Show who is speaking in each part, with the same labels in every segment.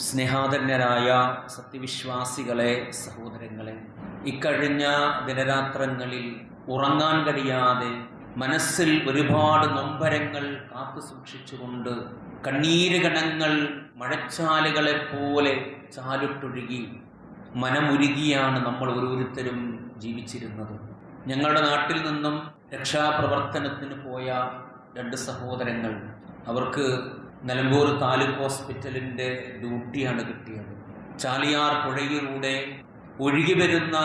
Speaker 1: സ്നേഹാധന്യരായ സത്യവിശ്വാസികളെ, സഹോദരങ്ങളെ, ഇക്കഴിഞ്ഞ ദിനരാത്രങ്ങളിൽ ഉറങ്ങാൻ കഴിയാതെ മനസ്സിൽ ഒരുപാട് നൊമ്പരങ്ങൾ കാത്തു സൂക്ഷിച്ചുകൊണ്ട് കണ്ണീര് കണങ്ങൾ മഴച്ചാലുകളെ പോലെ ചാലിട്ടൊഴുകി മനമുരുകിയാണ് നമ്മൾ ഓരോരുത്തരും ജീവിച്ചിരുന്നത്. ഞങ്ങളുടെ നാട്ടിൽ നിന്നും രക്ഷാപ്രവർത്തനത്തിന് പോയ 2 സഹോദരങ്ങൾ, അവർക്ക് നിലമ്പൂർ താലൂക്ക് ഹോസ്പിറ്റലിൻ്റെ ഡ്യൂട്ടിയാണ് കിട്ടിയത്. ചാലിയാർ പുഴയിലൂടെ ഒഴുകി വരുന്ന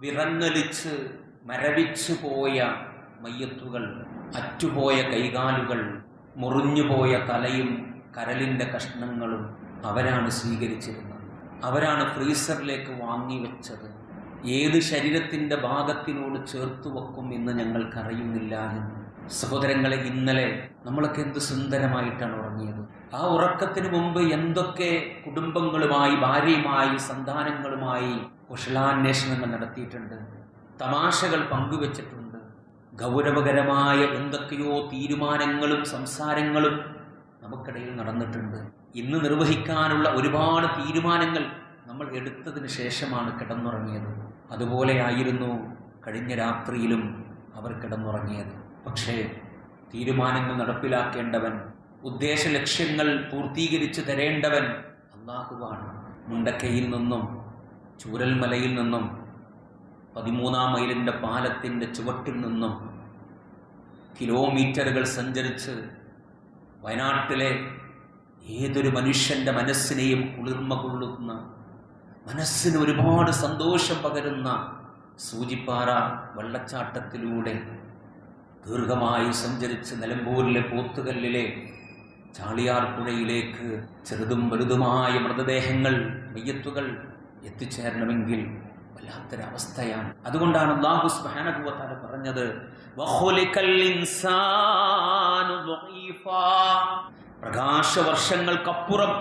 Speaker 1: വിറങ്ങലിച്ച് മരവിച്ചു പോയ മയ്യത്തുകൾ, അറ്റുപോയ കൈകാലുകൾ, മുറിഞ്ഞുപോയ തലയും കരളിൻ്റെ കഷ്ണങ്ങളും അവരാണ് സ്വീകരിച്ചിരുന്നത്. അവരാണ് ഫ്രീസറിലേക്ക് വാങ്ങി വെച്ചത്. ഏത് ശരീരത്തിൻ്റെ ഭാഗത്തിനോട് ചേർത്ത് വെക്കും എന്ന് ഞങ്ങൾക്കറിയുന്നില്ല എന്ന്. സഹോദരങ്ങളെ, ഇന്നലെ നമ്മളൊക്കെ എന്ത് സുന്ദരമായിട്ടാണ് ഉറങ്ങിയത്. ആ ഉറക്കത്തിന് മുമ്പ് എന്തൊക്കെ കുടുംബങ്ങളുമായി, ഭാര്യയുമായി, സന്താനങ്ങളുമായി കുശലാന്വേഷണങ്ങൾ നടത്തിയിട്ടുണ്ട്, തമാശകൾ പങ്കുവച്ചിട്ടുണ്ട്, ഗൗരവകരമായ എന്തൊക്കെയോ തീരുമാനങ്ങളും സംസാരങ്ങളും നമുക്കിടയിൽ നടന്നിട്ടുണ്ട്. ഇന്ന് നിർവഹിക്കാനുള്ള ഒരുപാട് തീരുമാനങ്ങൾ നമ്മൾ എടുത്തതിന് ശേഷമാണ് കിടന്നുറങ്ങിയത്. അതുപോലെയായിരുന്നു കഴിഞ്ഞ രാത്രിയിലും അവർ കിടന്നുറങ്ങിയത്. പക്ഷേ തീരുമാനങ്ങൾ നടപ്പിലാക്കേണ്ടവൻ, ഉദ്ദേശ ലക്ഷ്യങ്ങൾ പൂർത്തീകരിച്ചു തരേണ്ടവൻ അല്ലാഹുവാണ്. മുണ്ടക്കയിൽ നിന്നും ചൂരൽമലയിൽ നിന്നും 13-ാം മൈലിൻ്റെ പാലത്തിൻ്റെ ചുവട്ടിൽ നിന്നും കിലോമീറ്ററുകൾ സഞ്ചരിച്ച് വയനാട്ടിലെ ഏതൊരു മനുഷ്യൻ്റെ മനസ്സിനെയും കുളിർമ കൊള്ളുന്ന, മനസ്സിന് ഒരുപാട് സന്തോഷം പകരുന്ന സൂചിപ്പാറ വെള്ളച്ചാട്ടത്തിലൂടെ ദീർഘമായി സഞ്ചരിച്ച് നിലമ്പൂരിലെ പോത്തുകല്ലിലെ ചാളിയാർ പുഴയിലേക്ക് ചെറുതും വലുതുമായ മൃതദേഹങ്ങൾ, മയ്യത്തുകൾ എത്തിച്ചേരണമെങ്കിൽ വല്ലാത്തൊരവസ്ഥയാണ്. അതുകൊണ്ടാണ് അല്ലാഹു സുബ്ഹാനഹു വ തആല പറഞ്ഞത്, വഖുലികൽ ഇൻസാനു ദഈഫാ. പ്രകാശവർഷങ്ങൾക്കപ്പുറം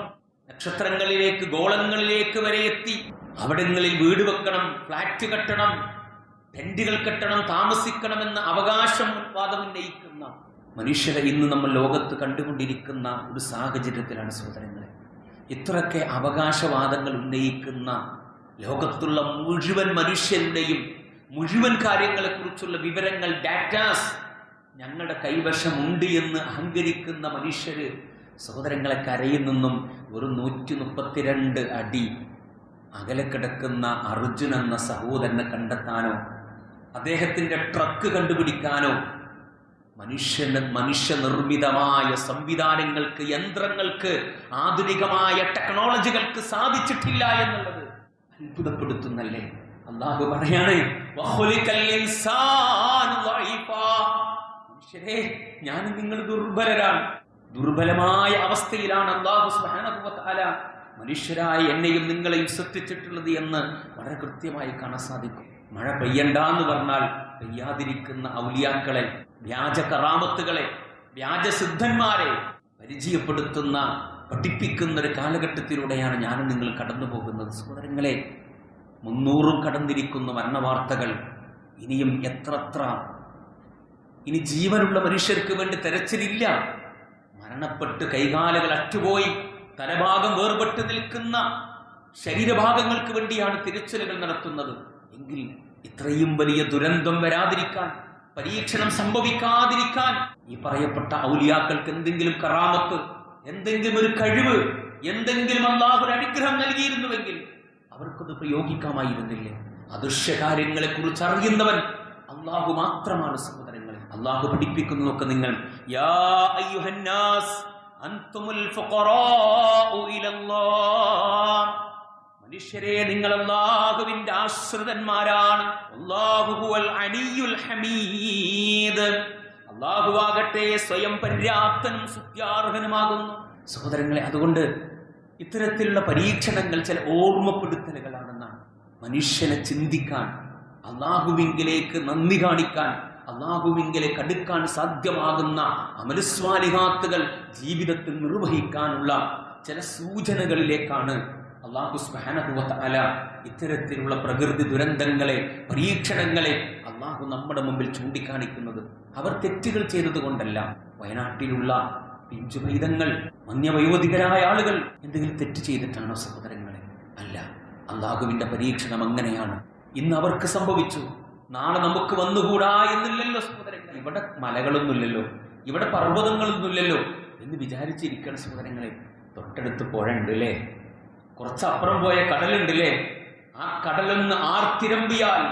Speaker 1: നക്ഷത്രങ്ങളിലേക്ക്, ഗോളങ്ങളിലേക്ക് വരെ എത്തി അവിടങ്ങളിൽ വീട് വെക്കണം, ഫ്ലാറ്റ് കെട്ടണം, ടെന്റുകൾ കെട്ടണം, താമസിക്കണമെന്ന അവകാശം വാദം ഉന്നയിക്കുന്ന മനുഷ്യരെ ഇന്ന് നമ്മൾ ലോകത്ത് കണ്ടുകൊണ്ടിരിക്കുന്ന ഒരു സാഹചര്യത്തിലാണ് സഹോദരങ്ങളെ. ഇത്രയൊക്കെ അവകാശവാദങ്ങൾ ഉന്നയിക്കുന്ന ലോകത്തുള്ള മുഴുവൻ മനുഷ്യരുടെയും മുഴുവൻ കാര്യങ്ങളെക്കുറിച്ചുള്ള വിവരങ്ങൾ, ഡാറ്റാസ് ഞങ്ങളുടെ കൈവശമുണ്ട് എന്ന് അഹങ്കരിക്കുന്ന മനുഷ്യര് സഹോദരങ്ങളെ, കരയിൽ നിന്നും ഒരു 132 അടി അകലെ കിടക്കുന്ന അർജുൻ എന്ന സഹോദരനെ കണ്ടെത്താനോ അദ്ദേഹത്തിൻ്റെ ട്രക്ക് കണ്ടുപിടിക്കാനോ മനുഷ്യനിർമ്മിതമായ സംവിധാനങ്ങൾക്ക്, യന്ത്രങ്ങൾക്ക്, ആധുനികമായ ടെക്നോളജികൾക്ക് സാധിച്ചിട്ടില്ല എന്നുള്ളത് അത്ഭുതപ്പെടുത്തുന്നല്ലേ. അല്ലാഹു പറയാണ്, മനുഷ്യരെ, ഞാൻ നിങ്ങൾ ദുർബലരാണ്. ദുർബലമായ അവസ്ഥയിലാണ് അല്ലാഹു സുബ്ഹാനഹു വ തആല മനുഷ്യരായ എന്നെയും നിങ്ങളെയും സൃഷ്ടിച്ചിട്ടുള്ളത് എന്ന് വളരെ കൃത്യമായി കാണാൻ സാധിക്കും. മഴ പെയ്യണ്ടെന്ന് പറഞ്ഞാൽ പെയ്യാതിരിക്കുന്ന ഔലിയാക്കളെ, വ്യാജ കറാമത്തുകളെ, വ്യാജസിദ്ധന്മാരെ പരിചയപ്പെടുത്തുന്ന, പഠിപ്പിക്കുന്ന ഒരു കാലഘട്ടത്തിലൂടെയാണ് ഞാനും നിങ്ങൾ കടന്നു പോകുന്നത്. സഹോദരങ്ങളെ, 300 കടന്നിരിക്കുന്ന മരണവാർത്തകൾ ഇനിയും എത്രത്ര. ഇനി ജീവനുള്ള മനുഷ്യർക്ക് വേണ്ടി തെരച്ചിലില്ല. മരണപ്പെട്ട് കൈകാലുകൾ അറ്റുപോയി തലഭാഗം വേർപെട്ട് നിൽക്കുന്ന ശരീരഭാഗങ്ങൾക്ക് വേണ്ടിയാണ് തിരച്ചിലുകൾ നടത്തുന്നത്. എങ്കിൽ ഇത്രയും വലിയ ദുരന്തം വരാതിരിക്കാൻ, പരീക്ഷണം സംഭവിക്കാതിരിക്കാൻ ഈ പറയപ്പെട്ട ഔലിയാക്കൾക്ക് എന്തെങ്കിലും കറാമത്ത്, എന്തെങ്കിലും ഒരു കഴിവ്, എന്തെങ്കിലും അല്ലാഹു അനുഗ്രഹം നൽകിയിരുന്നുവെങ്കിൽ അവർക്കത് പ്രയോഗിക്കാമായിരുന്നില്ലേ? അദൃശ്യകാര്യങ്ങളെ കുറിച്ച് അറിയുന്നവൻ അല്ലാഹു മാത്രമാണ് സഹോദരങ്ങളെ. അല്ലാഹു പഠിപ്പിക്കുന്നതൊക്കെ നിങ്ങൾ, യാ അയ്യുഹന്നാസ് അൻതുമുൽ ഫുഖറാഉ ഇലല്ലാഹ്, മനുഷ്യരെ, നിങ്ങൾ അല്ലാഹുവിന്റെ ആശ്രിതന്മാരാണ്. അല്ലാഹു ഹുവൽ അലിയുൽ ഹമീദ്, അല്ലാഹു ആകട്ടെ സ്വയം പര്യാപ്തനും സ്തുത്യാർഹനുമാകുന്നു. സഹോദരങ്ങളെ, അതുകൊണ്ട് ഇത്തരത്തിലുള്ള പരീക്ഷണങ്ങൾ ചില ഓർമ്മപ്പെടുത്തലുകളാണെന്നാണ്. മനുഷ്യനെ ചിന്തിക്കാൻ, അല്ലാഹുവിങ്കിലേക്ക് നന്ദി കാണിക്കാൻ, അല്ലാഹുവിങ്കിലേക്ക് അടുക്കാൻ സാധ്യമാകുന്ന അമലുസ്വാലിഹാത്തുകൾ ജീവിതത്തിൽ നിർവഹിക്കാനുള്ള ചില സൂചനകളിലേക്കാണ് അല്ലാഹു സുബ്ഹാനഹു വ തആല ഇത്തരത്തിലുള്ള പ്രകൃതി ദുരന്തങ്ങളെ, പരീക്ഷണങ്ങളെ അല്ലാഹു നമ്മുടെ മുമ്പിൽ ചൂണ്ടിക്കാണിക്കുന്നത്. അവർ തെറ്റുകൾ ചെയ്തത് കൊണ്ടല്ല. വയനാട്ടിലുള്ള പിഞ്ചുപൈതങ്ങൾ, മന്യവയോധികരായ ആളുകൾ എന്തെങ്കിലും തെറ്റ് ചെയ്തിട്ടാണോ സഹോദരങ്ങളെ? അല്ല. അള്ളാഹുവിന്റെ പരീക്ഷണം അങ്ങനെയാണ്. ഇന്ന് അവർക്ക് സംഭവിച്ചു, നാളെ നമുക്ക് വന്നുകൂടാ എന്നില്ലല്ലോ സഹോദരങ്ങളെ. ഇവിടെ മലകളൊന്നുമില്ലല്ലോ, ഇവിടെ പർവ്വതങ്ങളൊന്നുമില്ലല്ലോ എന്ന് വിചാരിച്ചിരിക്കണം സഹോദരങ്ങളെ. തൊട്ടടുത്ത് പുഴ ഉണ്ടല്ലേ, കുറച്ചപ്പുറം പോയ കടലുണ്ടല്ലേ, ആ കടലൊന്ന് ആർത്തിരമ്പിയാൽ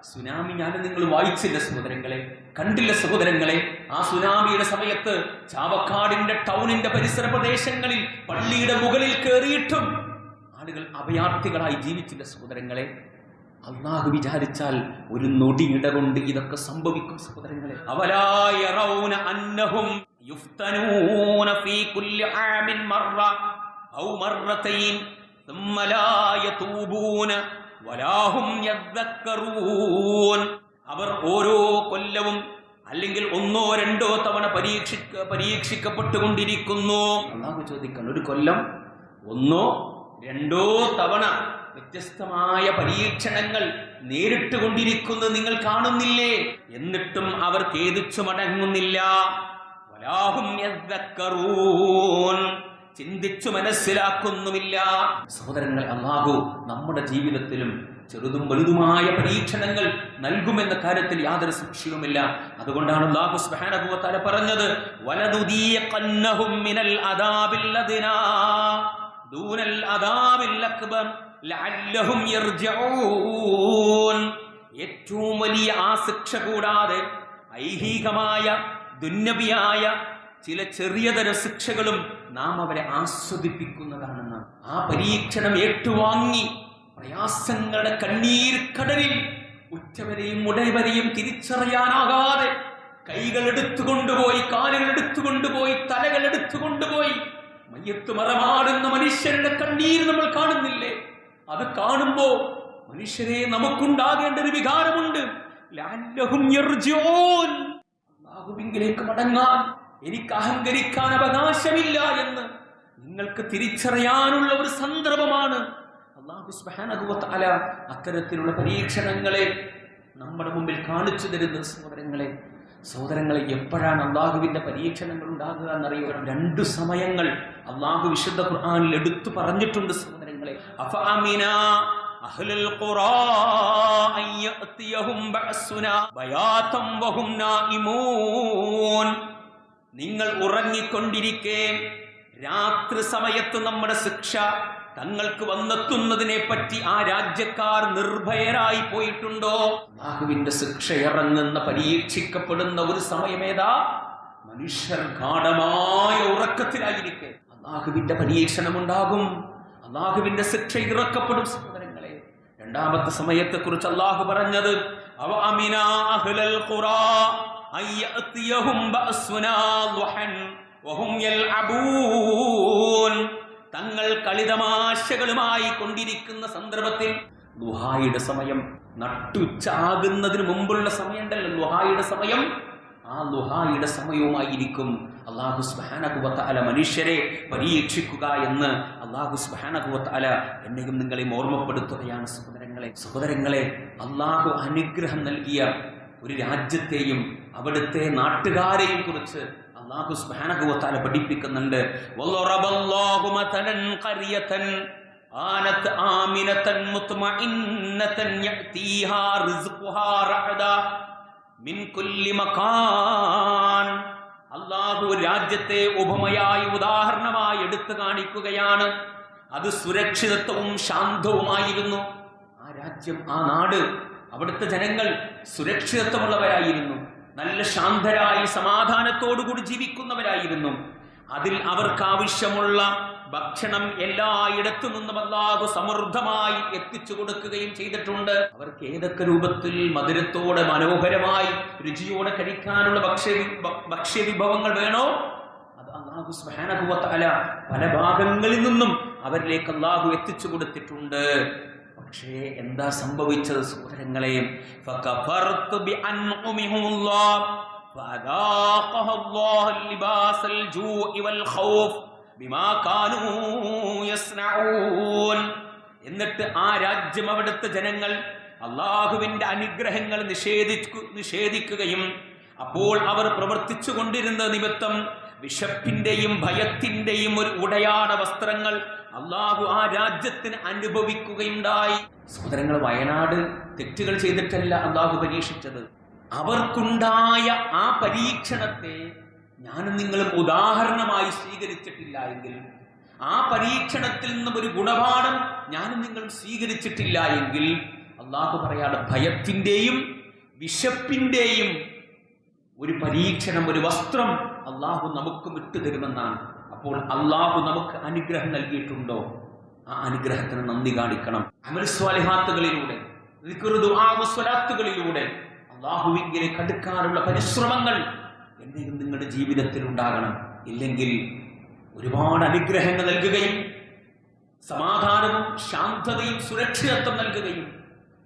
Speaker 1: സുനാമി. ഞാൻ നിങ്ങൾ വായിച്ചില്ല സഹോദരങ്ങളെ, കണ്ടില്ല സഹോദരങ്ങളെ? ആ സുനാമിയുടെ സമയത്ത് ചാവക്കാടിന്റെ ടൗണിന്റെ പരിസര പ്രദേശങ്ങളിൽ പള്ളിയുടെ മുകളിൽ കയറിയിട്ടും ആളുകൾ അഭയാർത്ഥികളായി ജീവിച്ചില്ല സഹോദരങ്ങളെ. അല്ലാഹു വിചാരിച്ചാൽ ഒരു നൊടിയിട കൊണ്ട് ഇതൊക്കെ സംഭവിക്കും സഹോദരങ്ങളെ. അവലാ യറൗന അന്നഹും യുഫ്തനൂന ഫീ കുല്ലി ആമിൻ മർറ ഔ മർറതൈൻ ثم لا يتوبون ولا هم يذكرون. അവർ ഓരോ കൊല്ലവും അല്ലെങ്കിൽ ഒന്നോ രണ്ടോ തവണ പരീക്ഷിക്കപ്പെട്ടുകൊണ്ടിരിക്കുന്നു. അല്ലാഹു ചോദിക്കണം, ഒരു കൊല്ലം ഒന്നോ രണ്ടോ തവണ വ്യത്യസ്തമായ പരീക്ഷണങ്ങൾ നേരിട്ടുകൊണ്ടിരിക്കുന്നത് നിങ്ങൾ കാണുന്നില്ലേ? എന്നിട്ടും അവർ ഖേദിച്ചു മടങ്ങുന്നില്ല. വലാഹും യذكرون, ചിന്തിച്ചു മനസ്സിലാക്കുന്നുമില്ല. സഹോദരങ്ങളെ, അല്ലാഹു നമ്മുടെ ജീവിതത്തിലും ചെറുതും വലുതുമായ പരീക്ഷണങ്ങൾ നൽകുമെന്ന കാര്യത്തിൽ യാതൊരു സംശയവുമില്ല. അതുകൊണ്ടാണ് അല്ലാഹു സുബ്ഹാനഹു വ തആല പറഞ്ഞത്, വലദുദീഖന്നഹും മിനൽ അദാബിൽ അദ്നാ ദൂനൽ അദാബിൽ അക്ബർ ലഅല്ലഹും യർജിഊൻ. ഏറ്റവും വലിയ ആ ശിക്ഷ കൂടാതെ ഐഹികമായ ദുന്യവിയായ ചില ചെറിയതര ശിക്ഷകളും നാം അവരെ ആസ്വദിപ്പിക്കുന്നതാണെന്ന്. ആ പരീക്ഷണം ഏറ്റുവാങ്ങി പ്രയാസങ്ങളുടെ കണ്ണീർക്കടലിൽ ഉറ്റവരെയും ഉടയവരെയും തിരിച്ചറിയാനാകാതെ കൈകൾ എടുത്തുകൊണ്ടുപോയി, കാലുകൾ എടുത്തുകൊണ്ടുപോയി, തലകൾ എടുത്തുകൊണ്ടുപോയി മയ്യത്ത് മറമാടുന്ന മനുഷ്യരുടെ കണ്ണീര് നമ്മൾ കാണുന്നില്ലേ? അത് കാണുമ്പോ മനുഷ്യരെ നമുക്കുണ്ടാകേണ്ട ഒരു വികാരമുണ്ട്, ലഅല്ലഹും യർജിഊൻ, അല്ലാഹുവിലേക്ക് മടങ്ങാൻ എനിക്ക് അഹങ്കരിക്കാൻ അവകാശമില്ല എന്ന് നിങ്ങൾക്ക് തിരിച്ചറിയാനുള്ള ഒരു സന്ദർഭമാണ്. അല്ലാഹു സുബ്ഹാനഹു വ തആല അത്തരത്തിലുള്ള പരീക്ഷണങ്ങളെ നമ്മുടെ മുമ്പിൽ കാണിച്ചു തരുന്നത്. സഹോദരങ്ങളെ, എപ്പോഴാണ് അള്ളാഹുവിന്റെ പരീക്ഷണങ്ങൾ ഉണ്ടാകുക എന്നറിയുക? രണ്ടു സമയങ്ങൾ അള്ളാഹു വിശുദ്ധ ഖുർആനിൽ എടുത്തു പറഞ്ഞിട്ടുണ്ട് സഹോദരങ്ങളെ. അഫഅമിനാ അഹ്ലുൽ ഖുറാ അൻ യഅതിയഹും ബഅസുനാ ബയാതൻ വഹും നായിമൂൻ. നിങ്ങൾ ഉറങ്ങിക്കൊണ്ടിരിക്കെ രാത്രി സമയത്ത് നമ്മുടെ ശിക്ഷ തങ്ങൾക്ക് വന്നെത്തുന്നതിനെ പറ്റി ആ രാജ്യക്കാർ നിർഭയരായി പോയിട്ടുണ്ടോ? അല്ലാഹുവിന്റെ ശിക്ഷ ഇറങ്ങുന്ന, പരീക്ഷിക്കപ്പെടുന്ന ഒരു സമയമേതാ? മനുഷ്യർ ഗാഢമായ ഉറക്കത്തിലായിരിക്കെ അല്ലാഹുവിന്റെ പരീക്ഷണം ഉണ്ടാകും, അല്ലാഹുവിന്റെ ശിക്ഷ ഇറക്കപ്പെടും. സഹോദരങ്ങളെ, രണ്ടാമത്തെ സമയത്തെ കുറിച്ച് അല്ലാഹു പറഞ്ഞത്, അവ അമിനാ അഹ്ലൽ ഖുറാ അയ്യഅതിയഹും ബഅസുനാ ളുഹൻ വഹും യൽഅബൂൻ. തങ്ങൾ കളിതമാശകളുമായി കൊണ്ടിരിക്കുന്ന സന്ദർഭത്തിൽ ളുഹായുടെ സമയം, നട്ടുച്ചാകുന്നതിന് മുമ്പുള്ള സമയമുണ്ടല്ലോ ളുഹായുടെ സമയം, ആ ളുഹായുടെ സമയവുമായിരിക്കും അല്ലാഹു സുബ്ഹാനഹു വ തആല മനുഷ്യരെ പരീക്ഷിക്കുക എന്ന് അല്ലാഹു സുബ്ഹാനഹു വ തആല എന്നെയും നിങ്ങളെയും ഓർമ്മപ്പെടുത്തുകയാണ്. സഹോദരങ്ങളെ, അല്ലാഹു അനുഗ്രഹം നൽകിയ ഒരു രാജ്യത്തെയും അവിടുത്തെ നാട്ടുകാരെയും കുറിച്ച് അല്ലാഹു സുബ്ഹാനഹു വ തആല പഠിപ്പിക്കുന്നുണ്ട്. വല്ലറബല്ലാഹു മതലൻ ഖറിയതൻ ആനത് ആമിനതൻ മുത്മഇന്നതൻ യഅതീഹാ റിസ്ഖുഹാ റഅദാ മിൻ കുല്ലി മകാൻ. അല്ലാഹു രാജ്യത്തെ ഉപമയായി, ഉദാഹരണമായി എടുത്തു കാണിക്കുകയാണ്. അത് സുരക്ഷിതത്വവും ശാന്തവുമായിരുന്നു. ആ രാജ്യം, ആ നാട്, അവിടുത്തെ ജനങ്ങൾ സുരക്ഷിതത്വമുള്ളവരായിരുന്നു, നല്ല ശാന്തരായി സമാധാനത്തോടുകൂടി ജീവിക്കുന്നവരായിരുന്നു. അതിൽ അവർക്ക് ആവശ്യമുള്ള ഭക്ഷണം എല്ലായിടത്തു നിന്നും അല്ലാഹു സമൃദ്ധമായി എത്തിച്ചു കൊടുക്കുകയും ചെയ്തിട്ടുണ്ട്. അവർക്ക് ഏതൊക്കെ രൂപത്തിൽ മധുരത്തോടെ, മനോഹരമായി, രുചിയോടെ കഴിക്കാനുള്ള ഭക്ഷ്യവിഭവങ്ങൾ വേണോ അത് അല്ലാഹു സുബ്ഹാനഹു വ തആല പല ഭാഗങ്ങളിൽ നിന്നും അവരിലേക്ക് അല്ലാഹു എത്തിച്ചു കൊടുത്തിട്ടുണ്ട്. പക്ഷേ എന്താ സംഭവിച്ചത് സഹോദരങ്ങളെ? ഫകഫർതു ബിഅൻഉമിഹില്ലാഹ് ഫഅദാഖഹല്ലാഹു ലിബാസൽ ജൂഇ വൽ ഖൗഫ് ബിമാ കാനൂ യസ്നഊൻ. എന്നിട്ട് ആ രാജ്യം, അവിടുത്തെ ജനങ്ങൾ അല്ലാഹുവിന്റെ അനുഗ്രഹങ്ങൾ നിഷേധിക്കുകയും അപ്പോൾ അവർ പ്രവർത്തിച്ചു കൊണ്ടിരുന്ന നിമിത്തം വിശപ്പിന്റെയും ഭയത്തിന്റെയും ഒരു ഉടയാട വസ്ത്രങ്ങൾ അള്ളാഹു ആ രാജ്യത്തിന് അനുഭവിക്കുകയുണ്ടായി. സഹോദരങ്ങൾ, വയനാട് തെറ്റുകൾ ചെയ്തിട്ടല്ല അള്ളാഹു പരീക്ഷിച്ചത്. അവർക്കുണ്ടായ ആ പരീക്ഷണത്തെ ഞാനും നിങ്ങളും ഉദാഹരണമായി സ്വീകരിച്ചിട്ടില്ല എങ്കിൽ, ആ പരീക്ഷണത്തിൽ നിന്നും ഒരു ഗുണപാഠം ഞാനും നിങ്ങളും സ്വീകരിച്ചിട്ടില്ല എങ്കിൽ, അള്ളാഹു പറയാണ് ഭയത്തിന്റെയും വിശപ്പിന്റെയും ഒരു പരീക്ഷണം, ഒരു വസ്ത്രം അള്ളാഹു നമുക്ക് വിട്ടുതരുമെന്നാണ്. അപ്പോൾ അള്ളാഹു നമുക്ക് അനുഗ്രഹം നൽകിയിട്ടുണ്ടോ? ആ അനുഗ്രഹത്തിന് നന്ദി കാണിക്കണം. അമൽ സ്വാലിഹാത്തുകളിലൂടെ, സ്വലാത്തുകളിലൂടെ അള്ളാഹുവിലേക്ക് അടുക്കാനുള്ള പരിശ്രമങ്ങൾ എന്തെങ്കിലും നിങ്ങളുടെ ജീവിതത്തിൽ ഉണ്ടാകണം. ഇല്ലെങ്കിൽ ഒരുപാട് അനുഗ്രഹങ്ങൾ നൽകുകയും സമാധാനവും ശാന്തതയും സുരക്ഷിതത്വം നൽകുകയും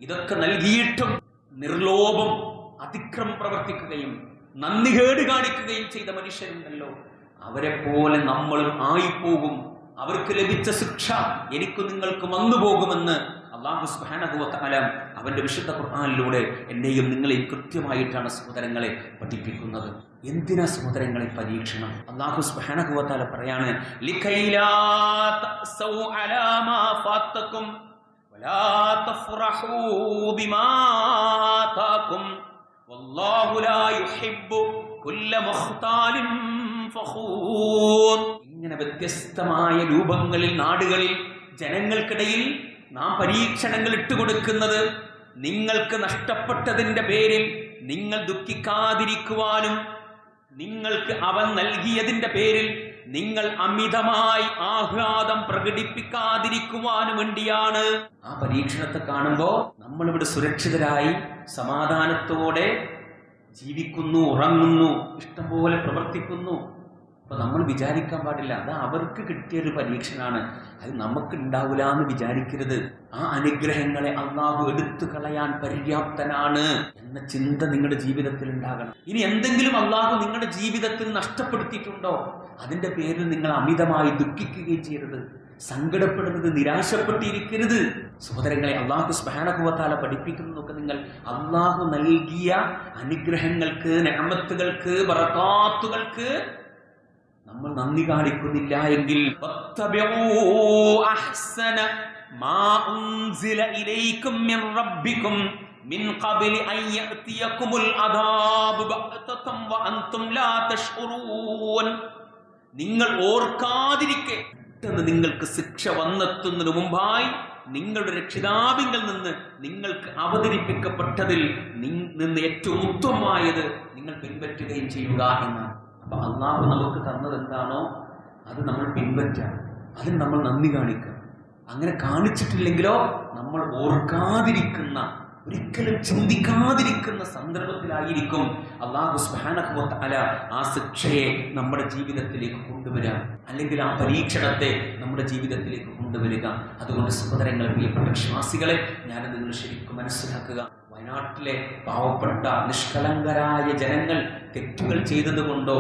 Speaker 1: ഇതൊക്കെ നൽകിയിട്ടും നിർലോഭം അതിക്രമം പ്രവർത്തിക്കുകയും നന്ദികേട് കാണിക്കുകയും ചെയ്ത മനുഷ്യരുണ്ടല്ലോ, അവരെ പോലെ നമ്മളും ആയിപ്പോകും. അവർക്ക് ലഭിച്ച ശിക്ഷ എനിക്ക് നിങ്ങൾക്ക് വന്നു പോകുമെന്ന് അല്ലാഹു സുബ്ഹാനഹു വ തആല അവന്റെ വിശുദ്ധ ഖുർആനിലൂടെ എന്നെയും നിങ്ങളെയും കൃത്യമായിട്ടാണ് സഹോദരങ്ങളെ പഠിപ്പിക്കുന്നത്. എന്തിനാ സഹോദരങ്ങളെ പരീക്ഷണം? അല്ലാഹു സുബ്ഹാനഹു വ തആല പറയാണ്, ലികൈലാ തഅസൗ അലാ മാ ഫാതകും വലാ തഫറഹൂ ബിമാ ആതാകും വല്ലാഹു ലാ യുഹിബ്ബു കുല്ല മുഖ്താലിൻ ഫഖൂർ. ഇങ്ങനെ വ്യത്യസ്തമായ രൂപങ്ങളിൽ, നാടുകളിൽ, ജനങ്ങൾക്കിടയിൽ നാം പരീക്ഷണങ്ങൾ ഇട്ടുകൊടുക്കുന്നത് നിങ്ങൾക്ക് നഷ്ടപ്പെട്ടതിന്റെ പേരിൽ നിങ്ങൾ ദുഃഖിക്കാതിരിക്കുവാനും, നിങ്ങൾക്ക് അവൻ നൽകിയതിന്റെ പേരിൽ നിങ്ങൾ അമിതമായി ആഹ്ലാദം പ്രകടിപ്പിക്കാതിരിക്കുവാനും വേണ്ടിയാണ്. ആ പരീക്ഷണത്തെ കാണുമ്പോൾ നമ്മളിവിടെ സുരക്ഷിതരായി സമാധാനത്തോടെ ജീവിക്കുന്നു, ഉറങ്ങുന്നു, ഇഷ്ടംപോലെ പ്രവർത്തിക്കുന്നു. അപ്പൊ നമ്മൾ വിചാരിക്കാൻ പാടില്ല അത് അവർക്ക് കിട്ടിയൊരു പരീക്ഷണമാണ്, അത് നമുക്ക് ഉണ്ടാവില്ല എന്ന് വിചാരിക്കരുത്. ആ അനുഗ്രഹങ്ങളെ അള്ളാഹു എടുത്തു കളയാൻ പര്യാപ്തനാണ് എന്ന ചിന്ത നിങ്ങളുടെ ജീവിതത്തിൽ ഉണ്ടാകണം. ഇനി എന്തെങ്കിലും അള്ളാഹു നിങ്ങളുടെ ജീവിതത്തിൽ നഷ്ടപ്പെടുത്തിയിട്ടുണ്ടോ, അതിന്റെ പേരിൽ നിങ്ങൾ അമിതമായി ദുഃഖിക്കുകയും ചെയ്യരുത്, സങ്കടപ്പെടുന്നത്, നിരാശപ്പെട്ടിരിക്കരുത്. സഹോദരങ്ങളെ, അള്ളാഹു സുബ്ഹാനഹു വ തആല പഠിപ്പിക്കുന്നതൊക്കെ നിങ്ങൾ അള്ളാഹു നൽകിയ അനുഗ്രഹങ്ങൾക്ക്, നിഅമത്തുകൾക്ക്, ബറകാത്തുകൾക്ക് നമ്മൾ നന്ദി കാണിക്കുന്നില്ല എങ്കിൽ മിൻ ഖബലി അൻ യഅതിയകുമുൽ അദാബ് ബഅതതൻ വഅൻതും ലാ തശ്ഉറൂൻ. നിങ്ങൾ ഓർക്കാതിരിക്കെ പെട്ടെന്ന് നിങ്ങൾക്ക് ശിക്ഷ വന്നെത്തുന്നതിന് മുമ്പായി നിങ്ങളുടെ രക്ഷിതാവിങ്കിൽ നിന്ന് നിങ്ങൾക്ക് അവതരിപ്പിക്കപ്പെട്ടതിൽ നിന്ന് ഏറ്റവും ഉത്തമമായത് നിങ്ങൾ പിൻപറ്റുകയും ചെയ്യുക എന്നാണ്. അപ്പൊ അള്ളാഹു നമുക്ക് തന്നത് എന്താണോ അത് നമ്മൾ പിൻപറ്റാം, അതിന് നമ്മൾ നന്ദി കാണിക്കുക. അങ്ങനെ കാണിച്ചിട്ടില്ലെങ്കിലോ നമ്മൾ ഓർക്കാതിരിക്കുന്ന, ഒരിക്കലും ചിന്തിക്കാതിരിക്കുന്ന സന്ദർഭത്തിലായിരിക്കും അല്ലാഹു സുബ്ഹാനഹു വ തആല ആ ശിക്ഷയെ നമ്മുടെ ജീവിതത്തിലേക്ക് കൊണ്ടുവരാം, അല്ലെങ്കിൽ ആ പരീക്ഷണത്തെ നമ്മുടെ ജീവിതത്തിലേക്ക് കൊണ്ടുവരിക. അതുകൊണ്ട് സഹോദരങ്ങളെ, പ്രിയപ്പെട്ട വിശ്വാസികളെ, ഞാൻ നിങ്ങൾ ശരിക്കും മനസ്സിലാക്കുക. വയനാട്ടിലെ പാവപ്പെട്ട നിഷ്കളങ്കരായ ജനങ്ങൾ തെറ്റുകൾ ചെയ്തത് കൊണ്ടോ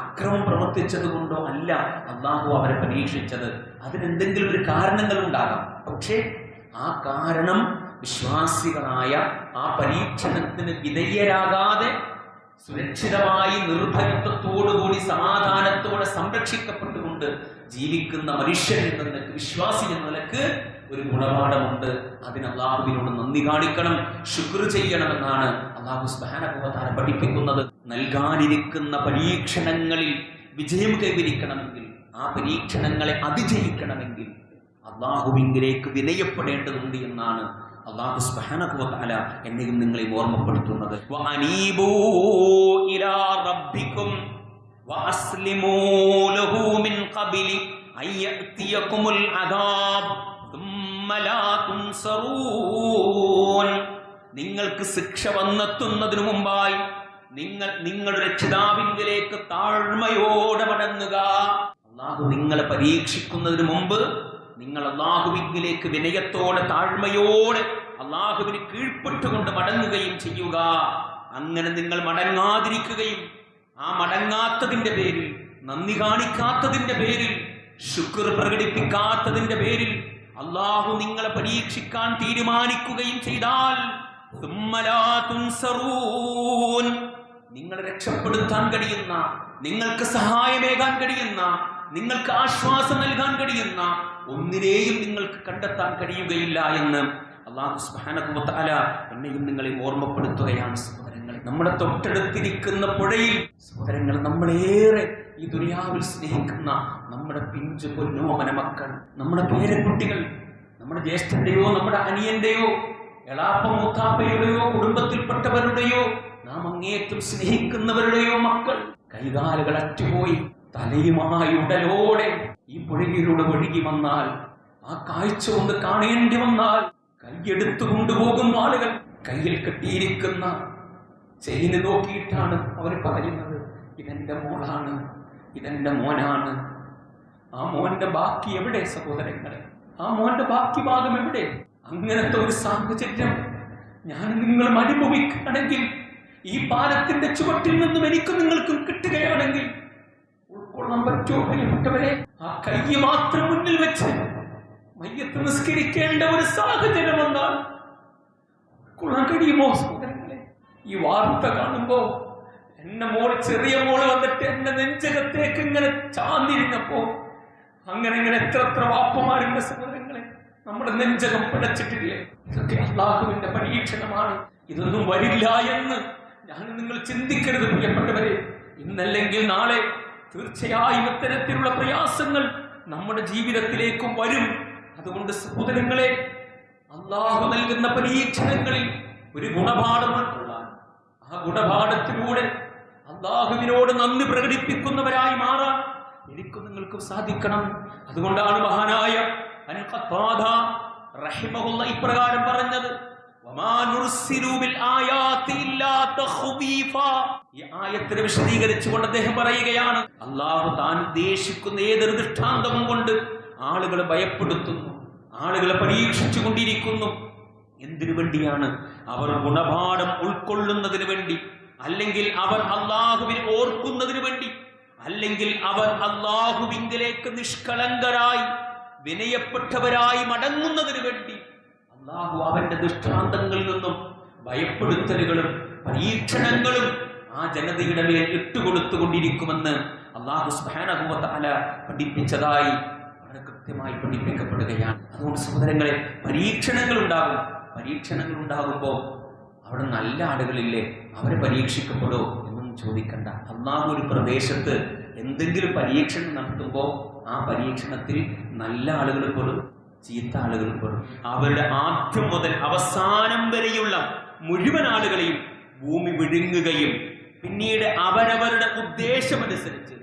Speaker 1: അക്രമം പ്രവർത്തിച്ചത് കൊണ്ടോ അല്ല അല്ലാഹു അവരെ പരീക്ഷിച്ചത്. അതിനെന്തെങ്കിലും ഒരു കാരണങ്ങൾ ഉണ്ടാകാം. പക്ഷേ ആ കാരണം വിശ്വാസികളായ ആ പരീക്ഷണത്തിന് വിധേയരാകാതെ സുരക്ഷിതമായി നിർഭയത്വത്തോടുകൂടി സമാധാനത്തോടെ സംരക്ഷിക്കപ്പെട്ടുകൊണ്ട് ജീവിക്കുന്ന മനുഷ്യരിൽ നിന്നൊക്കെ, വിശ്വാസി എന്ന നിലക്ക് ഒരു ഗുണപാഠമുണ്ട്. അതിന് അല്ലാഹുവിനോട് നന്ദി കാണിക്കണം, ശുക്ർ ചെയ്യണമെന്നാണ് അല്ലാഹു സുബ്ഹാനഹു വ തആല പഠിപ്പിക്കുന്നത്. നൽകാനിരിക്കുന്ന പരീക്ഷണങ്ങളിൽ വിജയം കൈവരിക്കണമെങ്കിൽ, ആ പരീക്ഷണങ്ങളെ അതിജയിക്കണമെങ്കിൽ അല്ലാഹുവിലേക്ക് വിനയപ്പെടേണ്ടതുണ്ട് എന്നാണ് അല്ലാഹു സുബ്ഹാനഹു വ തആല എന്നെയും നിങ്ങളെയും ഓർമ്മപ്പെടുത്തുന്നത്. വഅനീബൂ ഇലാ റബ്ബികും വഅസ്ലിമൂ ലഹു മിൻ ഖബലി അൻ യഅതിയകുമുൽ അദാബ് തുമ്മ ലാ തുൻസറൂൻ. നിങ്ങൾക്ക് ശിക്ഷ വന്നെത്തുന്നതിനു മുമ്പായി നിങ്ങൾ നിങ്ങളുടെ രക്ഷിതാവിലേക്ക് താഴ്മയോടെ മടങ്ങുക. അല്ലാഹു നിങ്ങളെ പരീക്ഷിക്കുന്നതിന് മുമ്പ് നിങ്ങൾ അല്ലാഹുവിലേക്ക് വിനയത്തോടെ, താഴ്മയോടെ അല്ലാഹുവിന് കീഴ്പ്പെട്ടുകൊണ്ട് മടങ്ങുകയും ചെയ്യുക. അങ്ങനെ നിങ്ങൾ മടങ്ങാതിരിക്കുകയും ആ മടങ്ങാത്തതിന്റെ പേരിൽ, നന്ദി കാണിക്കാത്തതിന്റെ പേരിൽ, ശുക്ർ പ്രകടിപ്പിക്കാത്തതിന്റെ പേരിൽ അല്ലാഹു നിങ്ങളെ പരീക്ഷിക്കാൻ തീരുമാനിക്കുകയും ചെയ്താൽ നിങ്ങളെ രക്ഷപ്പെടുത്താൻ കഴിയുന്ന, നിങ്ങൾക്ക് സഹായമേകാൻ കഴിയുന്ന, നിങ്ങൾക്ക് ആശ്വാസം നൽകാൻ കഴിയുന്ന ഒന്നിനെയും നിങ്ങൾക്ക് കണ്ടെത്താൻ കഴിയുകയില്ല എന്ന് അല്ലാഹു സുബ്ഹാനഹു വ തആല എന്നെയും നിങ്ങളെയും ഓർമ്മപ്പെടുത്തുകയാണ്. സഹോദരങ്ങൾ, നമ്മുടെ തൊട്ടടുത്തിരിക്കുന്ന പുഴയിൽ സഹോദരങ്ങൾ, നമ്മളേറെ ഈ ദുനിയാവിൽ സ്നേഹിക്കുന്ന നമ്മുടെ പിഞ്ചു പൊന്നോമന മക്കൾ, നമ്മുടെ പേരക്കുട്ടികൾ, നമ്മുടെ ജ്യേഷ്ഠന്റെയോ നമ്മുടെ അനിയന്റെയോ എളാപ്പ മൂത്താപ്പയുടെയോ കുടുംബത്തിൽപ്പെട്ടവരുടെയോ നാം അങ്ങേയറ്റം സ്നേഹിക്കുന്നവരുടെയോ മക്കൾ കൈകാലുകൾ അറ്റുപോയി തലയുമായി ഉടലോടെ ഈ പുഴയിലൂടെ ഒഴുകി വന്നാൽ, ആ കാഴ്ച ഒന്ന് കാണേണ്ടി വന്നാൽ, കൈയെടുത്തു കൊണ്ടുപോകുന്ന ആളുകൾ കയ്യിൽ കെട്ടിയിരിക്കുന്ന ചെയിന് നോക്കിയിട്ടാണ് അവർ പറയുന്നത്, ഇതെന്റെ മോളാണ്, ഇതെന്റെ മോനാണ്. ആ മോന്റെ ബാക്കി എവിടെ സഹോദരങ്ങളെ? ആ മോന്റെ ബാക്കി ഭാഗം എവിടെ? അങ്ങനത്തെ ഒരു സാഹചര്യം ഞാൻ നിങ്ങളും അനുഭവിക്കുകയാണെങ്കിൽ, ഈ പാലത്തിന്റെ ചുവട്ടിൽ നിന്നും എനിക്കും നിങ്ങൾക്കും കിട്ടുകയാണെങ്കിൽ ഉൾക്കൊള്ളാൻ പറ്റുമോ പ്രിയപ്പെട്ടവരെ? ആ കൈ മാത്രം മുന്നിൽ വെച്ച് മയ്യത്ത് നിസ്കരിക്കേണ്ട ഒരു സാഹചര്യം വന്നാൽ ഉൾക്കൊള്ളാൻ കഴിയുമോ സഹോദരങ്ങളെ? ഈ വാർത്ത കാണുമ്പോ എന്റെ മോള്, ചെറിയ മോള് വന്നിട്ട് എന്റെ നെഞ്ചകത്തേക്ക് ഇങ്ങനെ ചാന്നിരുന്നപ്പോ, അങ്ങനെ എത്ര വാപ്പമാരുടെ സഹോദരങ്ങളെ നമ്മുടെ നെഞ്ചകം പിടച്ചിട്ടില്ലേ? ഇതൊക്കെ അല്ലാഹുവിന്റെ പരീക്ഷണമാണ്. ഇതൊന്നും വരില്ല എന്ന് ഞാൻ നിങ്ങൾ ചിന്തിക്കരുത് പ്രിയപ്പെട്ടവരെ. ഇന്നല്ലെങ്കിൽ നാളെ തീർച്ചയായും ഇത്തരത്തിലുള്ള പ്രയാസങ്ങൾ നമ്മുടെ ജീവിതത്തിലേക്കും വരും. അതുകൊണ്ട് സഹോദരങ്ങളെ, അല്ലാഹു നൽകുന്ന പരീക്ഷണങ്ങളിൽ ഒരു ഗുണപാഠം ഉൾക്കൊള്ളാൻ, ആ ഗുണപാഠത്തിലൂടെ അല്ലാഹുവിനോട് നന്ദി പ്രകടിപ്പിക്കുന്നവരായി മാറാൻ എനിക്കും നിങ്ങൾക്കും സാധിക്കണം. അതുകൊണ്ടാണ് മഹാനായ അൽ-ഖത്താദ റഹിമഹുല്ലാഹ് ഇപ്രകാരം പറഞ്ഞത്, വമാ നുർസിലു ബിൽ ആയാതി ഇല്ലാ തഖ്വീഫാ. ഈ ആയത്തിനെ വിശദീകരിച്ചുകൊണ്ട് അദ്ദേഹം പറയുകയാണ്, അല്ലാഹു താൻ ഉദ്ദേശിക്കുന്ന ഏതൊരു ദൃഷ്ടാന്തം കൊണ്ട് ആളുകളെ ഭയപ്പെടുത്തുന്നു, ആളുകളെ പരീക്ഷിച്ചു കൊണ്ടിരിക്കുന്നു. എന്തിനു വേണ്ടിയാണ്? അവർ ഗുണപാഠം ഉൾക്കൊള്ളുന്നതിന് വേണ്ടി, അല്ലെങ്കിൽ അവർ അല്ലാഹുവിനെ ഓർക്കുന്നതിന് വേണ്ടി, അല്ലെങ്കിൽ അവർ അല്ലാഹുവിങ്കലേക്ക് നിഷ്കളങ്കരായി വിനയപ്പെട്ടവരായി മടങ്ങുന്നതിന് വേണ്ടി. അല്ലാഹു അവന്റെ ദൃഷ്ടാന്തങ്ങളിൽ നിന്നും ഭയപ്പെടുത്തലുകളും പരീക്ഷണങ്ങളും ആ ജനതയുടെ മേൽ ഇട്ടുകൊടുത്തുകൊണ്ടിരിക്കുമെന്ന് അല്ലാഹു സുബ്ഹാനഹു വ തആല പഠിപ്പിച്ചതായി വളരെ കൃത്യമായി പഠിപ്പിക്കപ്പെടുകയാണ്. അതുകൊണ്ട് സഹോദരങ്ങളെ, പരീക്ഷണങ്ങൾ ഉണ്ടാകുമ്പോൾ അവിടെ നല്ല ആളുകളില്ലേ, അവരെ പരീക്ഷിക്കപ്പെടോ എന്നൊന്നും ചോദിക്കണ്ട. അല്ലാഹു ഒരു പ്രദേശത്ത് എന്തെങ്കിലും പരീക്ഷണം നടത്തുമ്പോൾ ആ പരീക്ഷണത്തിൽ നല്ല ആളുകൾ പെടും, ചീത്ത ആളുകൾ പെടും. അവരുടെ ആദ്യം മുതൽ അവസാനം വരെയുള്ള മുഴുവൻ ആളുകളെയും ഭൂമി വിഴുങ്ങുകയും പിന്നീട് അവരവരുടെ ഉദ്ദേശമനുസരിച്ച്,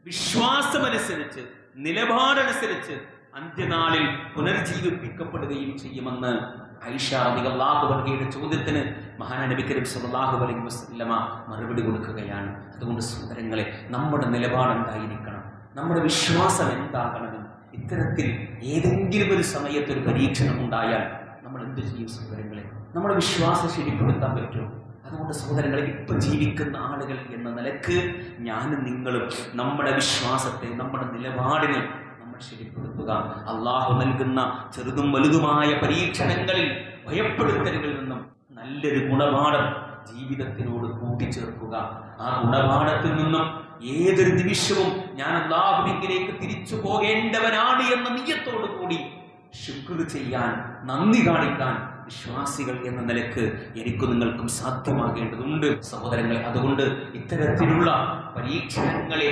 Speaker 1: വിശ്വാസമനുസരിച്ച്, നിലപാടനുസരിച്ച് അന്ത്യനാളിൽ പുനർജീവിപ്പിക്കപ്പെടുകയും ചെയ്യുമെന്ന് ആയിഷ റളിയല്ലാഹു അൻഹയുടെ ചോദ്യത്തിന് മഹാനായ നബി കരീം സ്വല്ലല്ലാഹു അലൈഹി വസല്ലമ മറുപടി കൊടുക്കുകയാണ്. അതുകൊണ്ട് സഹോദരങ്ങളെ, നമ്മുടെ നിലപാടെന്തായിരിക്കണം, നമ്മുടെ വിശ്വാസം എന്താകണമെന്ന് ഇത്തരത്തിൽ ഏതെങ്കിലും ഒരു സമയത്ത് ഒരു പരീക്ഷണം ഉണ്ടായാൽ നമ്മൾ എന്ത് ചെയ്യും സഹോദരങ്ങളെ? നമ്മുടെ വിശ്വാസം ശരിപ്പെടുത്താൻ പറ്റുമോ? അതുകൊണ്ട് സഹോദരങ്ങളെ, ഇപ്പൊ ജീവിക്കുന്ന ആളുകൾ എന്ന നിലക്ക് ഞാനും നിങ്ങളും നമ്മുടെ വിശ്വാസത്തെ, നമ്മുടെ നിലപാടിനെ നമ്മൾ ശരിപ്പെടുത്തുക. അള്ളാഹു നൽകുന്ന ചെറുതും വലുതുമായ പരീക്ഷണങ്ങളിൽ, ഭയപ്പെടുത്തലുകളിൽ നിന്നും നല്ലൊരു ഗുണപാഠം ജീവിതത്തിനോട് കൂട്ടിച്ചേർക്കുക. ആ ഗുണപാഠത്തിൽ നിന്നും ഏതൊരു നിമിഷവും ഞാൻ അല്ലാഹുവിലേക്ക് തിരിച്ചു പോകേണ്ടവനാണ് എന്ന നിയ്യത്തോടു കൂടി ശുക്ർ ചെയ്യാൻ, നന്ദി കാണിക്കാൻ വിശ്വാസികൾ എന്ന നിലക്ക് എനിക്കും നിങ്ങൾക്കും സാധ്യമാകേണ്ടതുണ്ട് സഹോദരങ്ങളെ. അതുകൊണ്ട് ഇത്തരത്തിലുള്ള പരീക്ഷണങ്ങളെ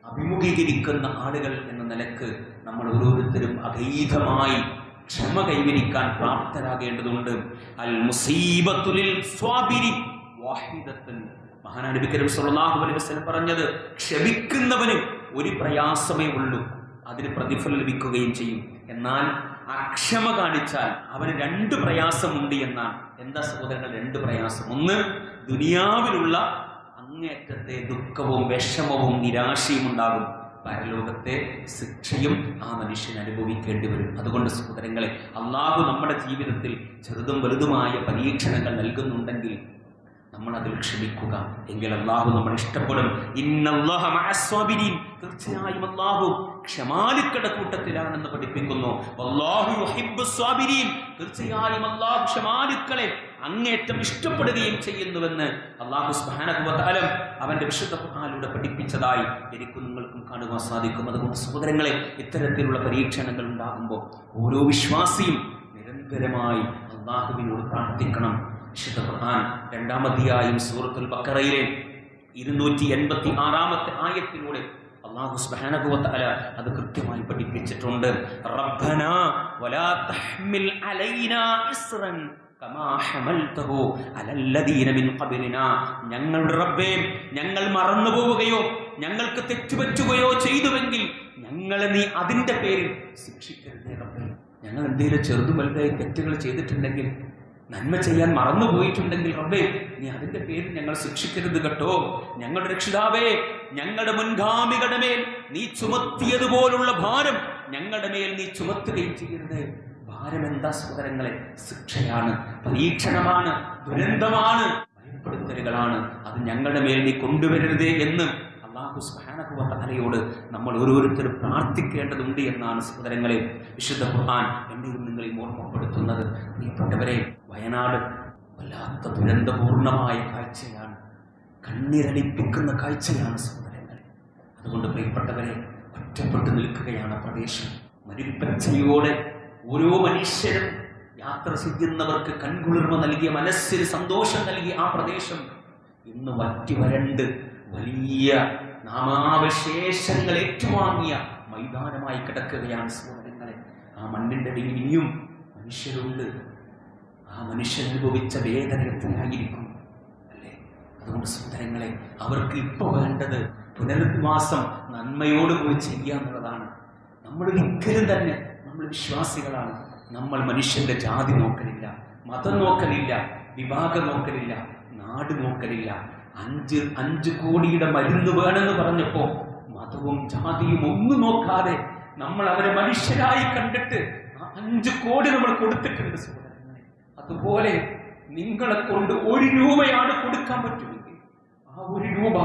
Speaker 1: അഭിമുഖീകരിക്കുന്ന ആളുകൾ എന്ന നിലക്ക് നമ്മൾ ഓരോരുത്തരും അഗൈതമായി ക്ഷമ കൈവരിക്കാൻ പ്രാപ്തരാകേണ്ടതുണ്ട്. അൽ മുസീബത്തുലിൽ സ്വാബിരി വാഹിദത്തുൻ. മഹാനായ നബി കരീം സ്വല്ലല്ലാഹു അലൈഹി വസല്ലം പറഞ്ഞത്, ക്ഷമിക്കുന്നവന് ഒരു പ്രയാസമേ ഉള്ളൂ, അതിന് പ്രതിഫലം ലഭിക്കുകയും ചെയ്യും. എന്നാൽ അക്ഷമ കാണിച്ചാൽ അവന് രണ്ട് പ്രയാസമുണ്ട് എന്നാണ്. എന്താ സഹോദരങ്ങൾ രണ്ട് പ്രയാസം? ഒന്ന്, ദുനിയാവിലുള്ള അങ്ങേറ്റത്തെ ദുഃഖവും വിഷമവും നിരാശയും ഉണ്ടാകും. പരലോകത്തെ ശിക്ഷയും ആ മനുഷ്യൻ അനുഭവിക്കേണ്ടി വരും. അതുകൊണ്ട് സഹോദരങ്ങളെ, അള്ളാഹു നമ്മുടെ ജീവിതത്തിൽ ചെറുതും വലുതുമായ പരീക്ഷണങ്ങൾ നൽകുന്നുണ്ടെങ്കിൽ നമ്മൾ അതിൽ ക്ഷമിക്കുക. എങ്കിൽ അള്ളാഹു നമ്മൾ ഇഷ്ടപ്പെടും. ഇന്നല്ലാഹ മഅസ്സാബിരീൻ. തീർച്ചയായും അള്ളാഹു ക്ഷമാലുക്കളുടെ കൂട്ടത്തിലാണെന്ന് പഠിപ്പിക്കുന്നു. വല്ലാഹു യുഹിബ്ബുസ്സാബിരീൻ. തീർച്ചയായും അള്ളാഹു ക്ഷമാലുക്കളെ അങ്ങേറ്റം ഇഷ്ടപ്പെടുകയും ചെയ്യുന്നുവെന്ന് അല്ലാഹു സുബ്ഹാനഹു വ തആല അവന്റെ വിശുദ്ധ ഖുർആനിലൂടെ പഠിപ്പിച്ചതായി എനിക്കും നിങ്ങൾക്കും കാണുവാൻ സാധിക്കും. അതുകൊണ്ട് സഹോദരങ്ങളെ, ഇത്തരത്തിലുള്ള പരീക്ഷണങ്ങൾ ഉണ്ടാകുമ്പോൾ ഓരോ വിശ്വാസിയും നിരന്തരമായി അല്ലാഹുവിനോട് പ്രാർത്ഥിക്കണം. വിശുദ്ധ ഖുർആൻ 2-ാം അധ്യായം സൂറത്തുൽ ബഖറയിലെ 286-ാമത്തെ ആയത്തിലൂടെ അല്ലാഹു സുബ്ഹാനഹു വ തആല അത് കൃത്യമായി പഠിപ്പിച്ചിട്ടുണ്ട്. റബ്ബനാ വലാ തഹ്മിൽ അലൈനാ ഇസ്റൻ കമാ ഹമൽതഹു അലല്ലദീന മിൻ ഖബ്ലിനാ. ഞങ്ങളുടെ റബ്ബേ, ഞങ്ങൾ മറന്നു പോവുകയോ ഞങ്ങൾക്ക് തെറ്റുപറ്റുകയോ ചെയ്തുവെങ്കിൽ ഞങ്ങളെ നീ അതിന്റെ പേരിൽ ശിക്ഷിക്കരുതേ റബ്ബേ. ഞങ്ങൾ എന്തെങ്കിലും ചെറുതും വലുതായി തെറ്റുകൾ ചെയ്തിട്ടുണ്ടെങ്കിൽ, നന്മ ചെയ്യാൻ മറന്നുപോയിട്ടുണ്ടെങ്കിൽ റബ്ബേ, നീ അതിന്റെ പേരിൽ ഞങ്ങൾ ശിക്ഷിക്കരുത് കേട്ടോ. ഞങ്ങളുടെ രക്ഷിതാവേ, ഞങ്ങളുടെ മുൻഗാമികളുടെ മേൽ നീ ചുമത്തിയതുപോലുള്ള ഭാരം ഞങ്ങളുടെ മേൽ നീ ചുമത്തുകയും ചെയ്യരുത്. ഭാരം എന്താ സഹോദരങ്ങളെ? ശിക്ഷയാണ്, പരീക്ഷണമാണ്, ദുരന്തമാണ്, ഭയപ്പെടുത്തലുകളാണ്. അത് ഞങ്ങളുടെ മേൽ നീ കൊണ്ടുവരരുതേ എന്ന് അല്ലാഹു സുബ്ഹാനഹു വ തആലയോട് നമ്മൾ ഓരോരുത്തരും പ്രാർത്ഥിക്കേണ്ടതുണ്ട് എന്നാണ് സഹോദരങ്ങളെ വിശുദ്ധ ഖുർആൻ എന്നെയും നിങ്ങളെയും ഓർമ്മപ്പെടുത്തുന്നത്. പ്രിയപ്പെട്ടവരെ, വയനാട് വല്ലാത്ത ദുരന്തപൂർണമായ കാഴ്ചയാണ്, കണ്ണീരടിപ്പിക്കുന്ന കാഴ്ചയാണ് സഹോദരങ്ങളെ. അതുകൊണ്ട് പ്രിയപ്പെട്ടവരെ, ഒറ്റപ്പെട്ടു നിൽക്കുകയാണ് പ്രദേശം. മരുപ്പച്ചയോടെ ഓരോ മനുഷ്യരും യാത്ര ചെയ്യുന്നവർക്ക് കൺകുളിർമ നൽകിയ, മനസ്സിന് സന്തോഷം നൽകിയ ആ പ്രദേശം ഇന്ന് വറ്റി വരണ്ട് വലിയ നാമാവശേഷങ്ങൾ ഏറ്റുവാങ്ങിയ മൈതാനമായി കിടക്കുകയാണ് സഹോദരങ്ങളെ. ആ മണ്ണിന്റെ അടിയിൽ ഇനിയും മനുഷ്യരുണ്ട്. ആ മനുഷ്യരനുഭവിച്ച വേദന എത്രയായിരിക്കും അല്ലേ? അതുകൊണ്ട് സഹോദരങ്ങളെ, അവർക്ക് ഇപ്പോൾ വേണ്ടത് പുനരധിവാസം നന്മയോടുകൂടി ചെയ്യാന്നുള്ളതാണ്. നമ്മൾ ഒരിക്കലും തന്നെ, നമ്മൾ വിശ്വാസികളാണ്, നമ്മൾ മനുഷ്യന്റെ ജാതി നോക്കലില്ല, മതം നോക്കലില്ല, വിഭാഗം നോക്കലില്ല, നാട് നോക്കലില്ല. 5 കോടിയുടെ മരുന്ന് വേണമെന്ന് പറഞ്ഞപ്പോ മതവും ജാതിയും ഒന്നും നോക്കാതെ നമ്മൾ അവരെ മനുഷ്യരായി കണ്ടിട്ട് 5 കോടി നമ്മൾ കൊടുത്തിട്ടുണ്ട് സഹോദരങ്ങളെ. അതുപോലെ നിങ്ങളെ കൊണ്ട് 1 രൂപയാണ് കൊടുക്കാൻ പറ്റുമെങ്കിൽ ആ 1 രൂപ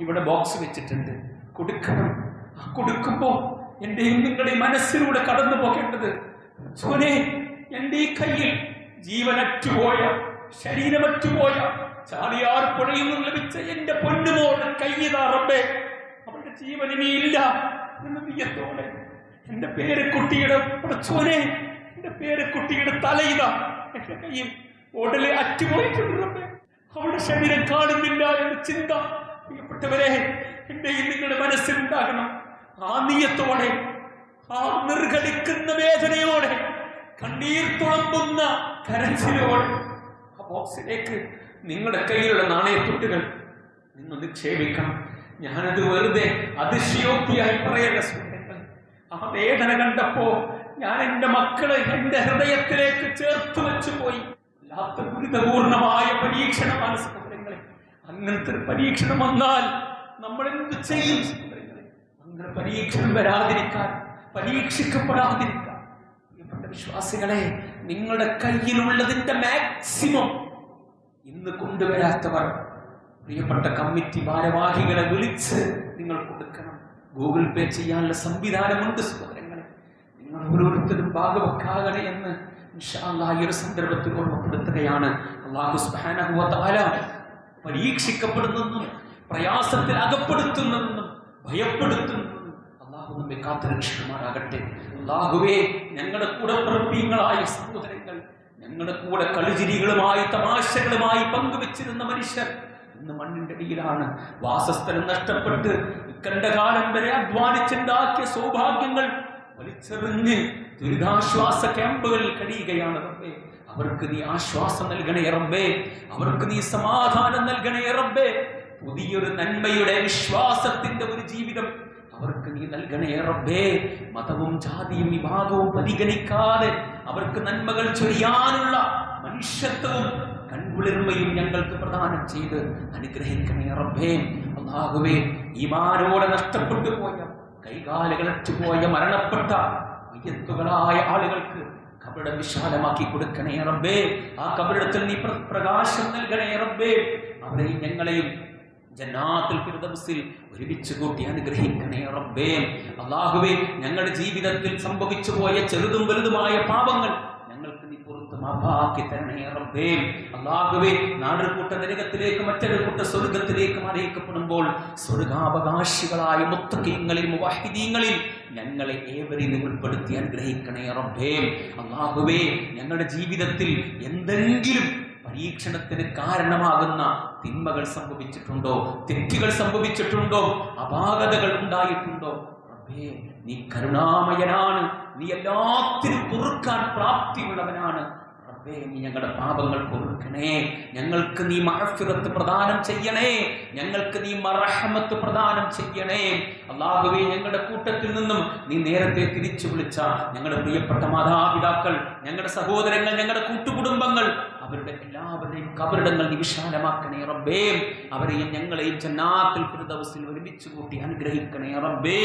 Speaker 1: ഇവിടെ ബോക്സ് വെച്ചിട്ടുണ്ട്, കൊടുക്കണം. ആ കൊടുക്കുമ്പോ എന്റെയും നിങ്ങളുടെ മനസ്സിലൂടെ കടന്നു പോകേണ്ടത്, സോനെ, എന്റെ ഈ കയ്യിൽ ജീവനറ്റുപോയ, ശരീരമറ്റുപോയ, ചാലിയാർ പുഴയിൽ നിന്ന് ലഭിച്ച എന്റെ പൊന്നുമോളുടെ കയ്യിതാ റബ്ബേ, അവളുടെ ജീവൻ ഇനിയില്ല എന്ന നീയത്തോടെ എന്റെ പേരക്കുട്ടിയുടെ സോനെ, എന്റെ പേരക്കുട്ടിയുടെ തലയിതാ എന്റെ കയ്യിൽ ഉടലെ അറ്റുപോയിട്ടുണ്ട് റബ്ബേ, അവളുടെ ശരീരം കാണുന്നില്ല എന്ന ചിന്ത പ്രിയപ്പെട്ടവരെ എന്റെയും നിങ്ങളുടെ മനസ്സിലുണ്ടാകണം. ആ നീയത്തോടെ, ആ നിർഘടിക്കുന്ന വേദനയോടെ, കണ്ണീർ തുളമ്പുന്ന കരച്ചിലോടെ ആ ബോക്സിലേക്ക് നിങ്ങളുടെ കയ്യിലുള്ള നാണയത്തുട്ടുകൾ നിങ്ങൾ നിക്ഷേപിക്കണം. ഞാനത് വെറുതെ അതിശയോക്തിയായി പറയേണ്ട സുഹൃത്തുക്കൾ. ആ വേദന കണ്ടപ്പോ ഞാൻ എന്റെ മക്കളെ എന്റെ ഹൃദയത്തിലേക്ക് ചേർത്ത് വെച്ചു പോയി. വല്ലാത്ത ദുരിതപൂർണമായ പരീക്ഷണമാണ് സഹോദരങ്ങളെ. അങ്ങനത്തെ ഒരു പരീക്ഷണം വന്നാൽ നമ്മൾ എന്ത് ചെയ്യും സഹോദരങ്ങളെ? അങ്ങനെ പരീക്ഷണം വരാതിരിക്കാൻ, പരീക്ഷിക്കപ്പെടാതിരിക്കാൻ പ്രിയപ്പെട്ട വിശ്വാസികളെ, നിങ്ങളുടെ കയ്യിലുള്ളതിന്റെ മാക്സിമം ഇന്ന് കൊണ്ടുവരാത്തവർ പ്രിയപ്പെട്ട കമ്മിറ്റി ഭാരവാഹികളെ വിളിച്ച് നിങ്ങൾ കൊടുക്കണം. ഗൂഗിൾ പേ ചെയ്യാനുള്ള സംവിധാനമുണ്ട് സഹോദരങ്ങളെ. നിങ്ങൾ ഓരോരുത്തരും ഭാഗവക്കാകണേ എന്ന് ഇൻഷാ അല്ലാഹ് ഈ ഒരു സന്ദർഭത്തിൽ ഓർമ്മപ്പെടുത്തുകയാണ്. അല്ലാഹു സുബ്ഹാനഹു വ തആല പരീക്ഷിക്കപ്പെടുന്നതെന്നും പ്രയാസത്തിൽ അകപ്പെടുത്തുന്നതെന്നും ഭയപ്പെടുത്തുന്നതെന്നും അല്ലാഹു നമ്മെ കാത്തുരക്ഷിക്കുമാറാകട്ടെ. അല്ലാഹുവേ, ഞങ്ങളുടെ കൂടെ പ്രവൃത്തികളായ സഹോദരങ്ങൾ, ഞങ്ങളുടെ കൂടെ കളിചിരികളുമായി തമാശകളുമായി പങ്കുവെച്ചിരുന്ന മനുഷ്യർ ഇന്ന് മണ്ണിന്റെ അടിയിലാണ്. വാസസ്ഥലം നഷ്ടപ്പെട്ട് കണ്ട കാലം വരെ അധ്വാനിച്ചുണ്ടാക്കിയ സൗഭാഗ്യങ്ങൾ വലിച്ചെറിഞ്ഞ് ദുരിതാശ്വാസ ക്യാമ്പുകളിൽ കഴിയുകയാണ് റബ്ബേ. അവർക്ക് നീ ആശ്വാസം നൽകണേ റബ്ബേ, അവർക്ക് നീ സമാധാനം നൽകണേ റബ്ബേ. പുതിയൊരു നന്മയുടെ വിശ്വാസത്തിന്റെ ഒരു ജീവിതം അവർക്ക് നീ നൽകണേ റബ്ബേ. മതവും ജാതിയും വിഭാഗവും പരിഗണിക്കാതെ അവർക്ക് നന്മകൾ ചൊരിയാനുള്ള മനുഷ്യത്വവും കൺകുളിർമയും ഞങ്ങൾക്ക് പ്രദാനം ചെയ്ത് അനുഗ്രഹിക്കണേ റബ്ബേ. അല്ലാഹുവേ, ഈമാനോടെ നഷ്ടപ്പെട്ടു പോയ, കൈകാലുകളറ്റുപോയ, മരണപ്പെട്ട മയ്യത്തുകളായ ആളുകൾക്ക് കബറിടം വിശാലമാക്കി കൊടുക്കണേ റബ്ബേ. ആ കബറിടത്തിൽ നീ പ്രകാശം നൽകണേ റബ്ബേ. അവരെയും ഞങ്ങളെയും ജന്നാത്തുൽ ഫിർദൗസിൽ ഒരുമിച്ച് കൂട്ടി അനുഗ്രഹിക്കണേ റബ്ബേ. അല്ലാഹുവേ, ഞങ്ങളുടെ ജീവിതത്തിൽ സംഭവിച്ചു പോയ ചെറുതും വലുതുമായ പാപങ്ങൾ ഞങ്ങൾക്ക് നീ പുറത്ത് മാപ്പാക്കി തരണേ റബ്ബേ. അല്ലാഹുവേ, നാടൊരു കൂട്ട നരകത്തിലേക്ക് മറ്റൊരു കൂട്ട സ്വർഗത്തിലേക്ക് അറിയിക്കപ്പെടുമ്പോൾ സ്വർഗാവകാശികളായ മുത്തഖീങ്ങളിൽ മുവഹിദീങ്ങളിൽ ഞങ്ങളെ ഏവരെയും ഉൾപ്പെടുത്തി അനുഗ്രഹിക്കണേ റബ്ബേ. അല്ലാഹുവേ, ഞങ്ങളുടെ ജീവിതത്തിൽ എന്തെങ്കിലും പരീക്ഷണത്തിന് കാരണമാകുന്ന തിന്മകൾ സംഭവിച്ചിട്ടുണ്ടോ, തെറ്റുകൾ സംഭവിച്ചിട്ടുണ്ടോ, അപാകതകൾ ഉണ്ടായിട്ടുണ്ടോ റബ്ബേ, നീ കരുണാമയനാണ്, നീ എല്ലാത്തിനും പൊറുക്കാൻ പ്രാപ്തിയുള്ളവനാണ് റബ്ബേ. നീ ഞങ്ങളുടെ പാപങ്ങൾ പൊറുക്കണേ, ഞങ്ങൾക്ക് നീ മഗ്ഫിറത്ത് പ്രദാനം ചെയ്യണേ, ഞങ്ങൾക്ക് നീ മർഹമത്ത് പ്രദാനം ചെയ്യണേ. അല്ലാഹുവേ, ഞങ്ങളുടെ കൂട്ടത്തിൽ നിന്നും നീ നേരത്തെ തിരിച്ചു വിളിച്ച ഞങ്ങളുടെ പ്രിയപ്പെട്ട മാതാപിതാക്കൾ, ഞങ്ങളുടെ സഹോദരങ്ങൾ, ഞങ്ങളുടെ കൂട്ടുകുടുംബങ്ങൾ, അവരുടെ എല്ലാവരുടെയും കബറിടങ്ങൾ നീ വിശാലമാക്കണേ റബ്ബേ. അവരെയും ഞങ്ങളെയും ജന്നാത്തുൽ ഫിർദൗസിൽ ഒരുമിച്ച് കൂട്ടി അനുഗ്രഹിക്കണേ റബ്ബേ.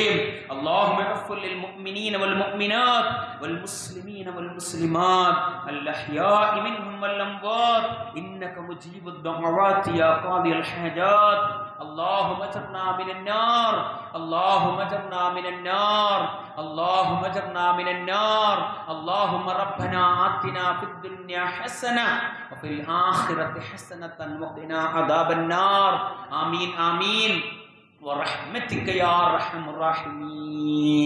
Speaker 1: അല്ലാഹുമ്മ ഗ്ഫിർ ലിൽ മുഅ്മിനീന വൽ മുഅ്മിനാത്ത് വൽ മുസ്ലിമീന വൽ മുസ്ലിമാത്ത് അൽ അഹ്യാഇ മിൻഹും വൽ അംവാത്ത് ഇന്നക മുജീബുദ് ദഅവാതി യാ ഖാദിൽ ഹാജാത്ത്. اللهم اجرنا من النار، اللهم اجرنا من النار، اللهم اجرنا من النار. اللهم ربنا آتنا في الدنيا حسنة وفي الآخرة حسنة وقنا عذاب النار. آمين آمين ورحمتك يا أرحم الراحمين.